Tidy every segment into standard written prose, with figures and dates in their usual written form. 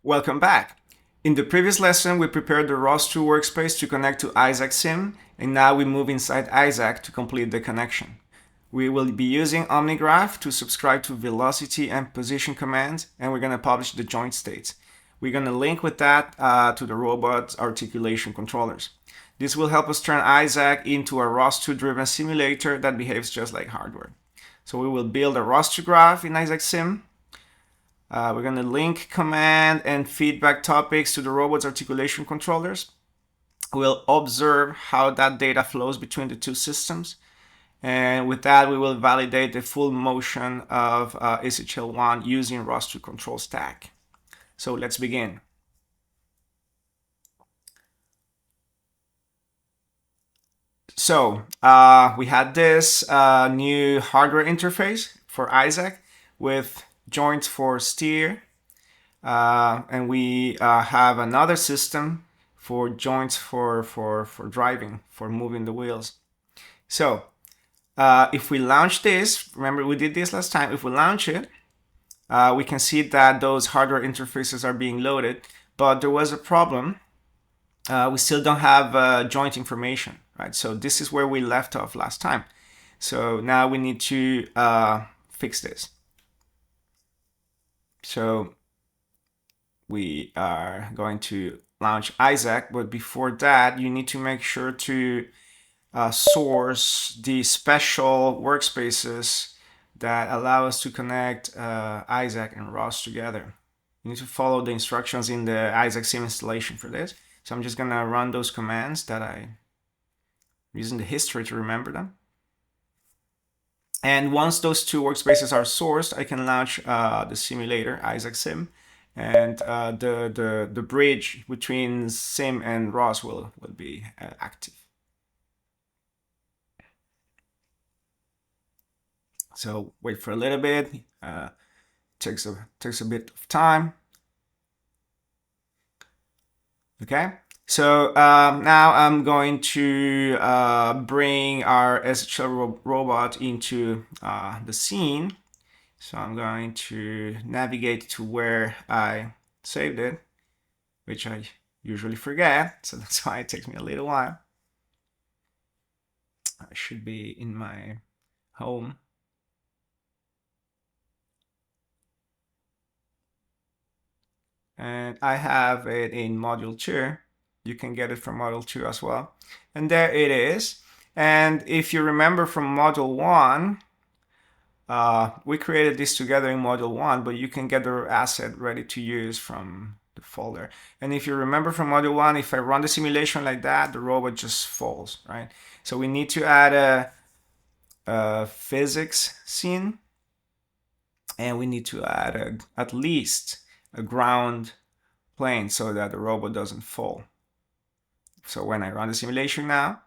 Welcome back. In the previous lesson, we prepared the ROS2 workspace to connect to Isaac Sim, and now we move inside Isaac to complete the connection. We will be using OmniGraph to subscribe to velocity and position commands, and we're going to publish the joint states. We're going to link with that to the robot articulation controllers. This will help us turn Isaac into a ROS2 driven simulator that behaves just like hardware. So we will build a ROS2 graph in Isaac Sim. We're going to link command and feedback topics to the robot's articulation controllers. We'll observe how that data flows between the two systems. And with that, we will validate the full motion of SHL1 using ROS2 control stack. So let's begin. So we had this new hardware interface for Isaac with joints for steer, and we have another system for joints for driving, for moving the wheels. So if we launch this, remember we did this last time, if we launch it, we can see that those hardware interfaces are being loaded, but there was a problem. We still don't have joint information, right? So this is where we left off last time. So now we need to fix this. So we are going to launch Isaac, but before that, you need to make sure to source the special workspaces that allow us to connect Isaac and ROS together. You need to follow the instructions in the Isaac Sim installation for this. So I'm just gonna run those commands that I'm using the history to remember them. And once those two workspaces are sourced, I can launch the simulator, Isaac Sim, and the bridge between Sim and ROS will be active. So wait for a little bit. Takes a bit of time. Okay. So now I'm going to bring our SHL robot into the scene. So I'm going to navigate to where I saved it, which I usually forget. So that's why it takes me a little while. I should be in my home. And I have it in module 2. You can get it from module 2 as well. And there it is. And if you remember from module 1, we created this together in module 1, but you can get the asset ready to use from the folder. And if you remember from module 1, if I run the simulation like that, the robot just falls, right? So we need to add a physics scene, and we need to add at least a ground plane so that the robot doesn't fall. So when I run the simulation now,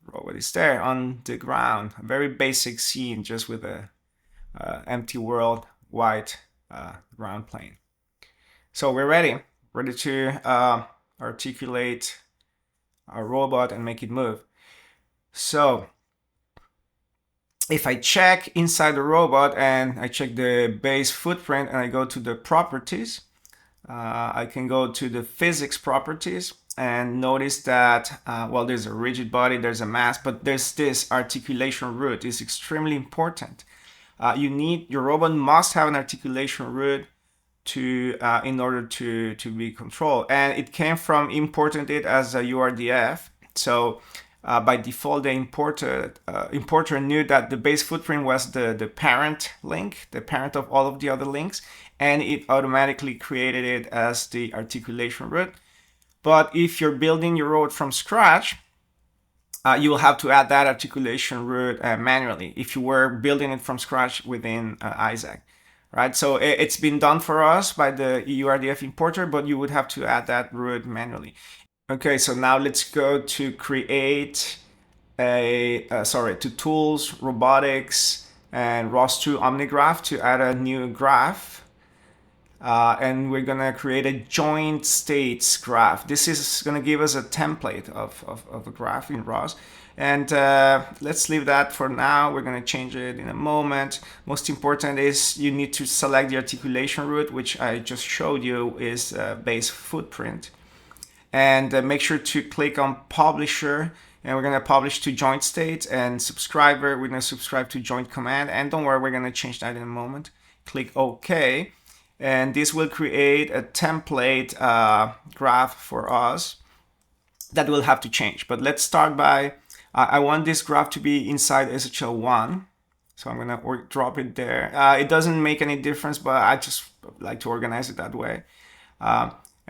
the robot is there on the ground. A very basic scene, just with a empty world, white ground plane. So we're ready to articulate our robot and make it move. So if I check inside the robot and I check the base footprint and I go to the properties, I can go to the physics properties and notice that, well, there's a rigid body, there's a mass, but there's this articulation root. It's extremely important. Your robot must have an articulation root in order to be controlled. And it came from importing it as a URDF. So by default, the importer knew that the base footprint was the parent link, the parent of all of the other links, and it automatically created it as the articulation root. But if you're building your road from scratch, you will have to add that articulation root manually if you were building it from scratch within Isaac, right? So it's been done for us by the URDF importer, but you would have to add that root manually. Okay, so now let's go to create to tools, robotics, and ROS2 OmniGraph to add a new graph. and we're gonna create a joint states graph. This is gonna give us a template of a graph in ROS. And let's leave that for now. We're gonna change it in a moment. Most important is you need to select the articulation route, which I just showed you is base footprint. And make sure to click on publisher, and we're gonna publish to joint states, and subscriber, we're gonna subscribe to joint command. And don't worry, we're gonna change that in a moment. Click OK. And this will create a template graph for us that will have to change. But let's start by, I want this graph to be inside SHL1. So I'm gonna drop it there. It doesn't make any difference, but I just like to organize it that way.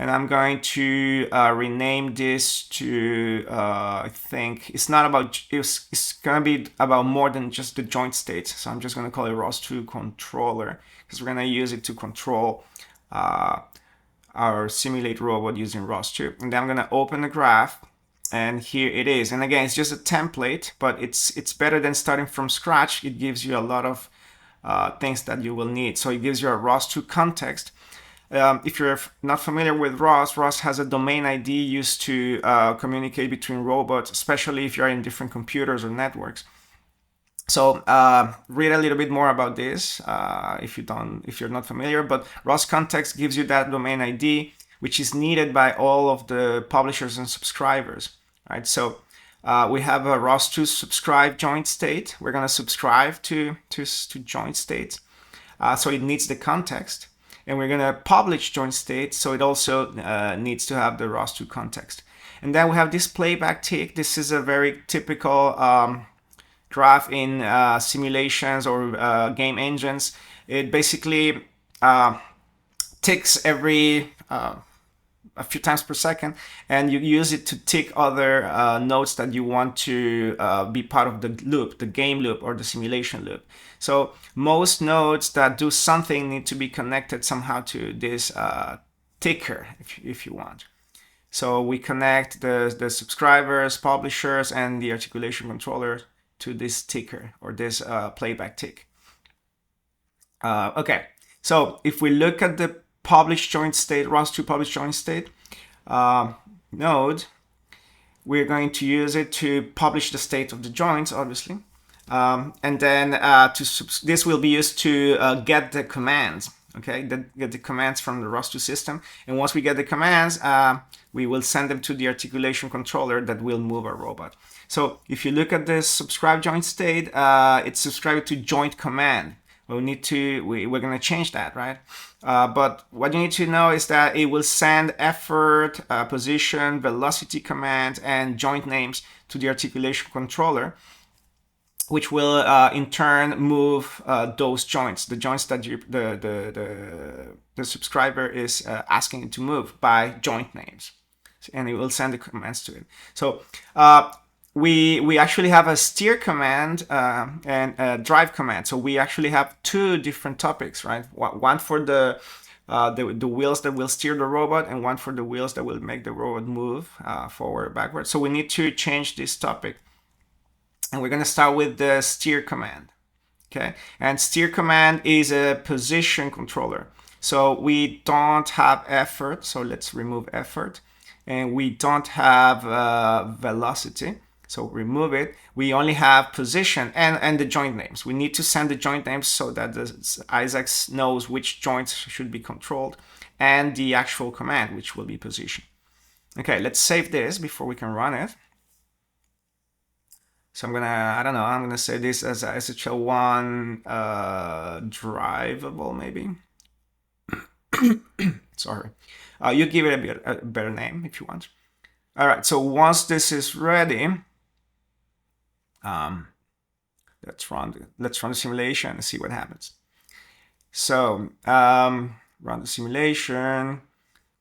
And I'm going to rename this to, I think it's not about, it's gonna be about more than just the joint states. So I'm just gonna call it ROS2 controller, because we're gonna use it to control our simulate robot using ROS2. And then I'm gonna open the graph, and here it is. And again, it's just a template, but it's better than starting from scratch. It gives you a lot of things that you will need. So it gives you a ROS2 context. If you're not familiar with ROS, ROS has a domain ID used to communicate between robots, especially if you're in different computers or networks. So read a little bit more about this if you're not familiar. But ROS context gives you that domain ID, which is needed by all of the publishers and subscribers. Right? So we have a ROS2 subscribe joint state. We're going to subscribe to joint states. So it needs the context. And we're going to publish joint state, so it also needs to have the ROS2 context. And then we have this playback tick. This is a very typical graph in simulations or game engines. It basically ticks every a few times per second, and you use it to tick other nodes that you want to be part of the loop, the game loop or the simulation loop. So most nodes that do something need to be connected somehow to this ticker, if you want. So we connect the subscribers, publishers, and the articulation controller to this ticker or this playback tick. Okay, so if we look at the publish joint state, ROS2 publish joint state node, we're going to use it to publish the state of the joints, obviously. And then this will be used to get the commands, okay? Get the commands from the ROS2 system. And once we get the commands, we will send them to the articulation controller that will move our robot. So if you look at this subscribe joint state, it's subscribed to joint command. We're going to change that, right? But what you need to know is that it will send effort, position, velocity commands, and joint names to the articulation controller, which will in turn move those joints, the joints that the subscriber is asking it to move by joint names, and it will send the commands to it. So we actually have a steer command and a drive command. So we actually have two different topics, right? One for the wheels that will steer the robot, and one for the wheels that will make the robot move forward or backward. So we need to change this topic. And we're going to start with the steer command. Okay, and steer command is a position controller. So we don't have effort. So let's remove effort. And we don't have velocity. So remove it. We only have position and the joint names. We need to send the joint names so that the Isaac knows which joints should be controlled, and the actual command, which will be position. Okay, let's save this before we can run it. So I'm gonna say this as a SHL1 drivable, maybe. Sorry. You give it a better name if you want. All right, so once this is ready, let's run the simulation and see what happens. So run the simulation.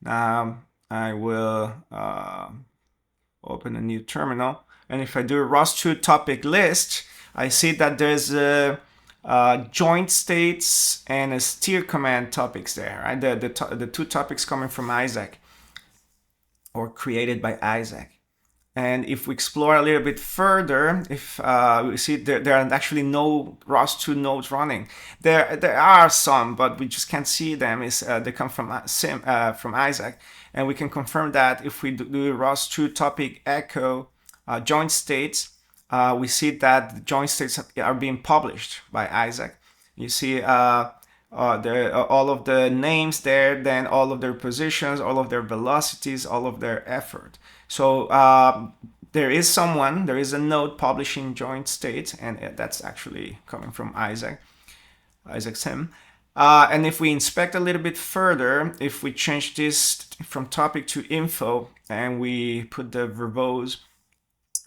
Now I will open a new terminal, and if I do a ROS2 topic list, I see that there's a joint states and a steer command topics there, right? The two topics coming from Isaac, or created by Isaac. And if we explore a little bit further, if we see there are actually no ROS2 nodes running. There are some, but we just can't see them. They come from Isaac, and we can confirm that if we do ROS2 topic echo joint states, we see that the joint states are being published by Isaac. You see all of the names there, then all of their positions, all of their velocities, all of their effort. So there is a node publishing joint states, and that's actually coming from Isaac Sim. And if we inspect a little bit further, if we change this from topic to info and we put the verbose,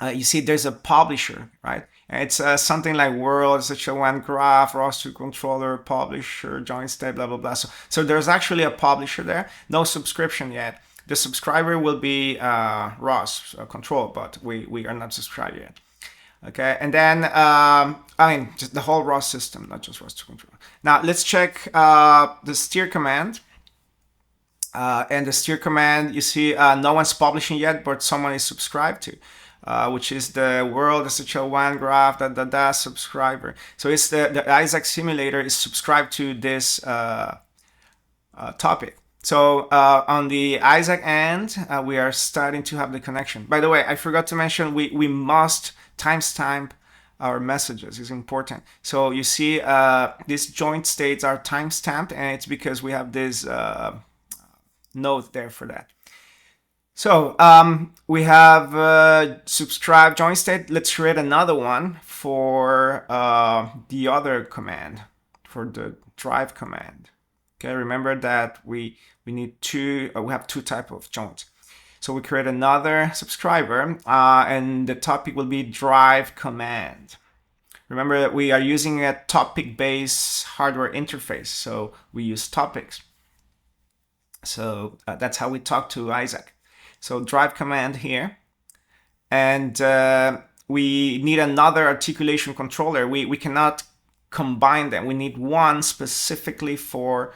you see there's a publisher, right? It's something like world, S1 graph, ROS2 controller, publisher, joint state, blah, blah, blah. So there's actually a publisher there. No subscription yet. The subscriber will be ROS control, but we are not subscribed yet. Okay, and then, just the whole ROS system, not just ROS2 controller. Now let's check the steer command. And the steer command, you see no one's publishing yet, but someone is subscribed to. Which is the world SHL1 graph, subscriber. So it's the Isaac simulator is subscribed to this topic. So on the Isaac end, we are starting to have the connection. By the way, I forgot to mention we must timestamp our messages. It's important. So you see these joint states are timestamped, and it's because we have this note there for that. So we have subscribe joint state. Let's create another one for the other command, for the drive command. Okay, remember that we need two. We have two types of joints. So we create another subscriber, and the topic will be drive command. Remember that we are using a topic-based hardware interface, so we use topics. So that's how we talk to Isaac. So drive command here, and we need another articulation controller. We cannot combine them. We need one specifically for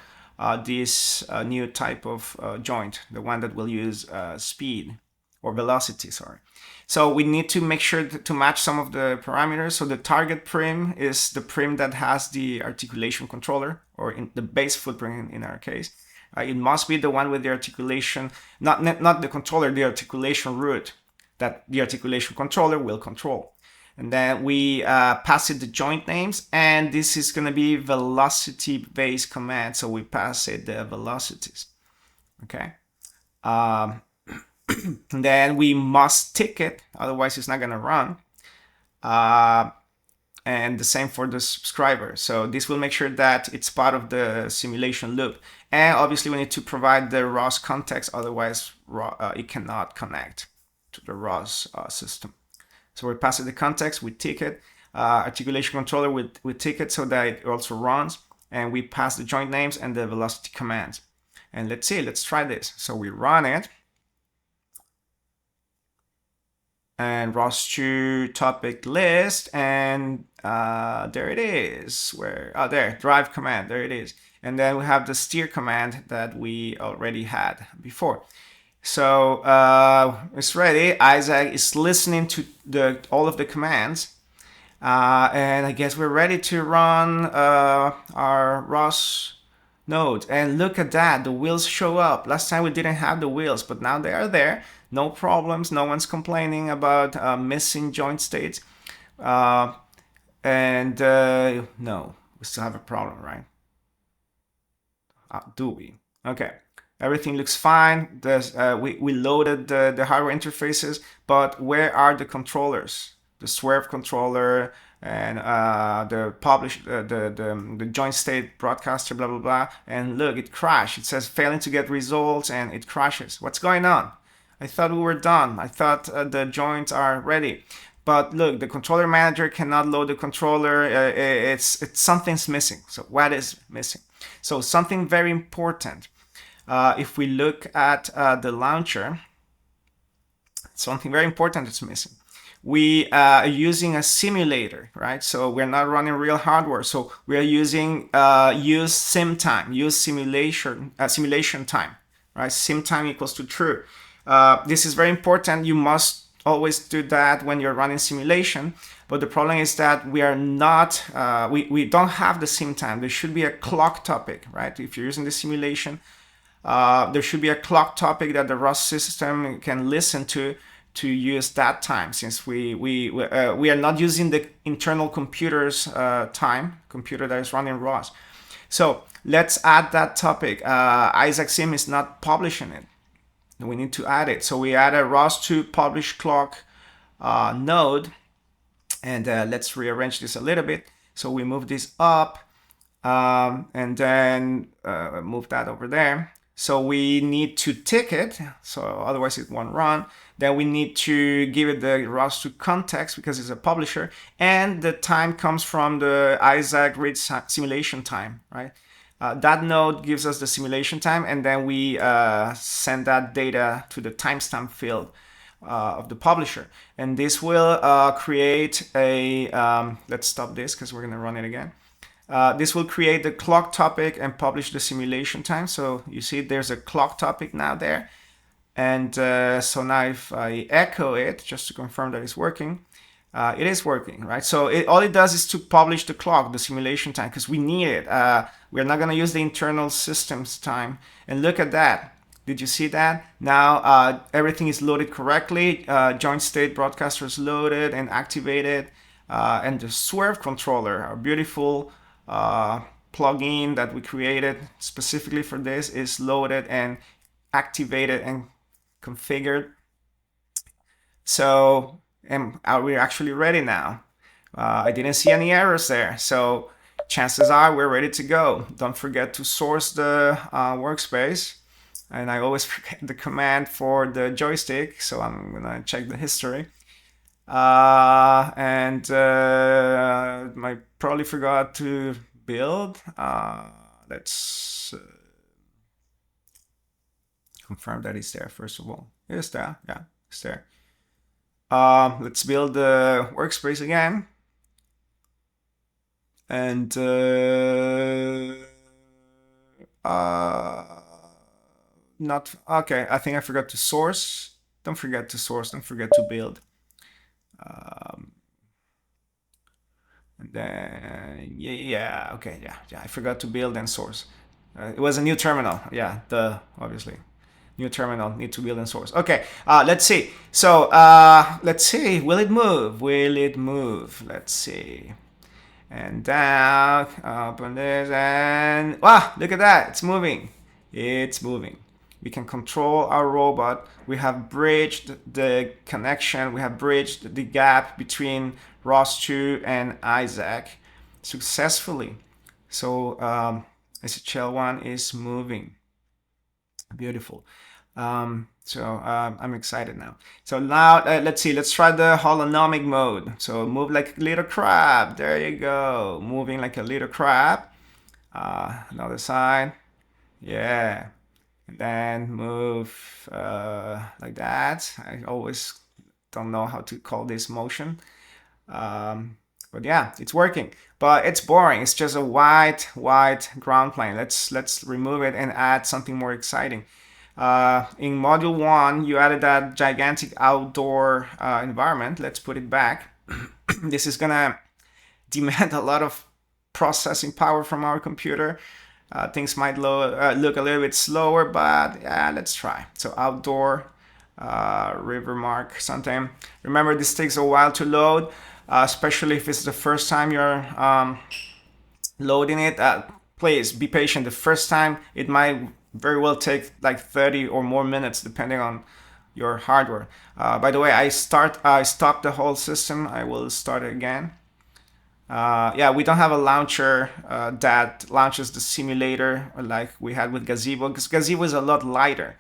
this new type of joint, the one that will use speed or velocity, sorry. So we need to make sure to match some of the parameters. So the target prim is the prim that has the articulation controller, or in the base footprint in our case. It must be the one with the articulation, not the controller, the articulation root that the articulation controller will control. And then we pass it the joint names, and this is going to be velocity-based command, so we pass it the velocities. Okay. And then we must tick it, otherwise it's not going to run. And the same for the subscriber. So this will make sure that it's part of the simulation loop. And obviously we need to provide the ROS context, otherwise it cannot connect to the ROS system. So we pass it the context, we tick it, articulation controller we tick it so that it also runs, and we pass the joint names and the velocity commands. And let's see, let's try this. So we run it. And ROS2 topic list, and there it is. There, drive command, there it is. And then we have the steer command that we already had before. So it's ready. Isaac is listening to all of the commands, and I guess we're ready to run our ROS node. And look at that, the wheels show up. Last time we didn't have the wheels, but now they are there. No problems. No one's complaining about missing joint states. No, we still have a problem, right? Do we? Okay. Everything looks fine. We loaded the hardware interfaces, but where are the controllers? The swerve controller and the joint state broadcaster, blah, blah, blah. And look, it crashed. It says failing to get results, and it crashes. What's going on? I thought we were done. I thought the joints are ready. But look, the controller manager cannot load the controller. It's something's missing. So what is missing? So something very important. If we look at the launcher, something very important is missing. We are using a simulator, right? So we're not running real hardware. So we are using use sim time, use simulation time, right? Sim time equals to true. This is very important. You must always do that when you're running simulation, but the problem is that we are not, we don't have the sim time. There should be a clock topic, right? If you're using the simulation, there should be a clock topic that the ROS system can listen to use that time, since we are not using the internal computer's computer that is running ROS. So let's add that topic. Isaac Sim is not publishing it. We need to add it. So we add a ROS2 publish clock node, and let's rearrange this a little bit. So we move this up, and then move that over there. So we need to tick it, so otherwise it won't run. Then we need to give it the ROS2 context because it's a publisher, and the time comes from the Isaac read simulation time, right? That node gives us the simulation time, and then we send that data to the timestamp field of the publisher. And this will create a, let's stop this because we're going to run it again. This will create the clock topic and publish the simulation time. So you see there's a clock topic now there. And so now if I echo it, just to confirm that it's working, it is working, right? So all it does is to publish the clock, the simulation time, because we need it. We're not going to use the internal systems time. And look at that. Did you see that? Now everything is loaded correctly. Joint state broadcaster is loaded and activated. And the Swerve controller, our beautiful plugin that we created specifically for this, is loaded and activated and configured. So we're actually ready now. I didn't see any errors there. So chances are we're ready to go. Don't forget to source the workspace. And I always forget the command for the joystick. So I'm going to check the history. I probably forgot to build. Let's confirm that it's there first of all. It's there. Yeah, it's there. Let's build the workspace again. And not okay. I think I forgot to source. Don't forget to source. Don't forget to build. And then yeah, okay, yeah. I forgot to build and source. It was a new terminal. Yeah, obviously. New terminal, need to build and source. Okay, let's see. So let's see, will it move? Will it move? Let's see. And down, open this, and wow, look at that, it's moving. It's moving. We can control our robot. We have bridged the connection. We have bridged the gap between ROS2 and Isaac successfully. So SHL1 is moving. Beautiful. I'm excited now. So now let's see, let's try the holonomic mode. So move like a little crab. There you go. Moving like a little crab. Another side. Yeah. And then move like that. I always don't know how to call this motion. But yeah, it's working. But it's boring. It's just a white ground plane. Let's remove it and add something more exciting. In module 1, you added that gigantic outdoor environment. Let's put it back. This is gonna demand a lot of processing power from our computer. Things might look a little bit slower, but yeah, let's try. So outdoor, river mark, something. Remember, this takes a while to load, especially if it's the first time you're loading it. Please be patient. The first time, it might very well take like 30 or more minutes, depending on your hardware. By the way, I stopped the whole system. I will start it again. Yeah, we don't have a launcher that launches the simulator like we had with Gazebo, because Gazebo is a lot lighter.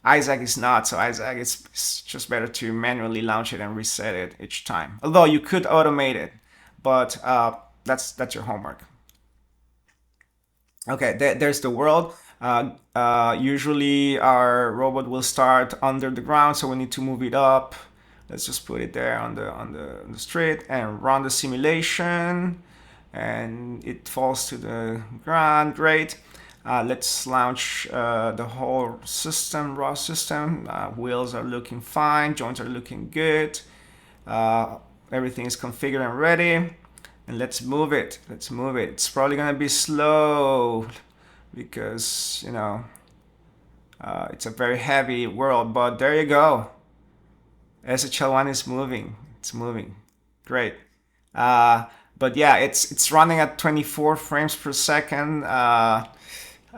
Isaac is not, so Isaac, it's just better to manually launch it and reset it each time. Although you could automate it, but that's your homework. Okay, there's the world. Usually our robot will start under the ground, so we need to move it up. Let's just put it there on the street and run the simulation, and it falls to the ground. Great. Let's launch the whole system, raw system. Wheels are looking fine, joints are looking good. Everything is configured and ready. And let's move it. Let's move it. It's probably gonna be slow because, you know, it's a very heavy world, but there you go. SHL1 is moving. It's moving. Great. But yeah, it's running at 24 frames per second, a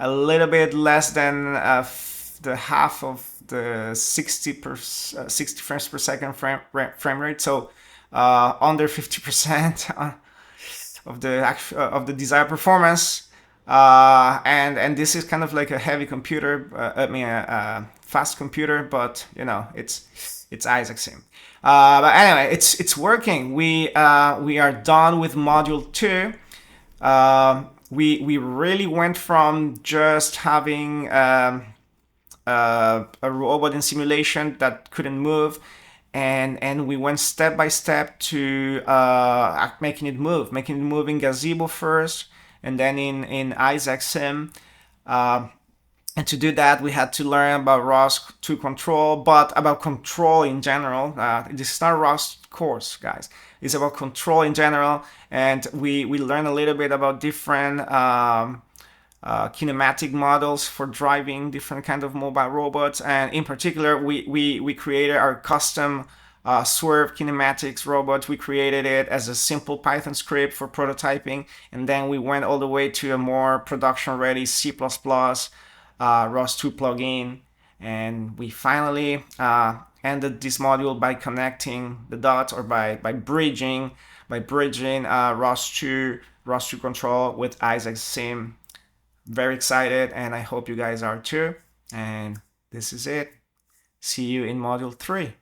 little bit less than the half of the 60 frames per second frame rate. So under 50% of the desired performance. And this is kind of like a heavy computer. I mean, a fast computer, but you know, it's Isaac Sim. But anyway, it's working. We are done with module 2. We really went from just having a robot in simulation that couldn't move, and we went step by step to making it move in Gazebo first, and then in Isaac Sim. And to do that, we had to learn about ROS2 control, but about control in general. This is not a ROS course, guys. It's about control in general, and we learned a little bit about different kinematic models for driving different kind of mobile robots. And in particular, we created our custom Swerve kinematics robot. We created it as a simple Python script for prototyping, and then we went all the way to a more production-ready C++ ROS2 plugin, and we finally ended this module by connecting the dots, or by bridging ROS2 control with Isaac Sim. Very excited, and I hope you guys are too. And this is it. See you in module 3.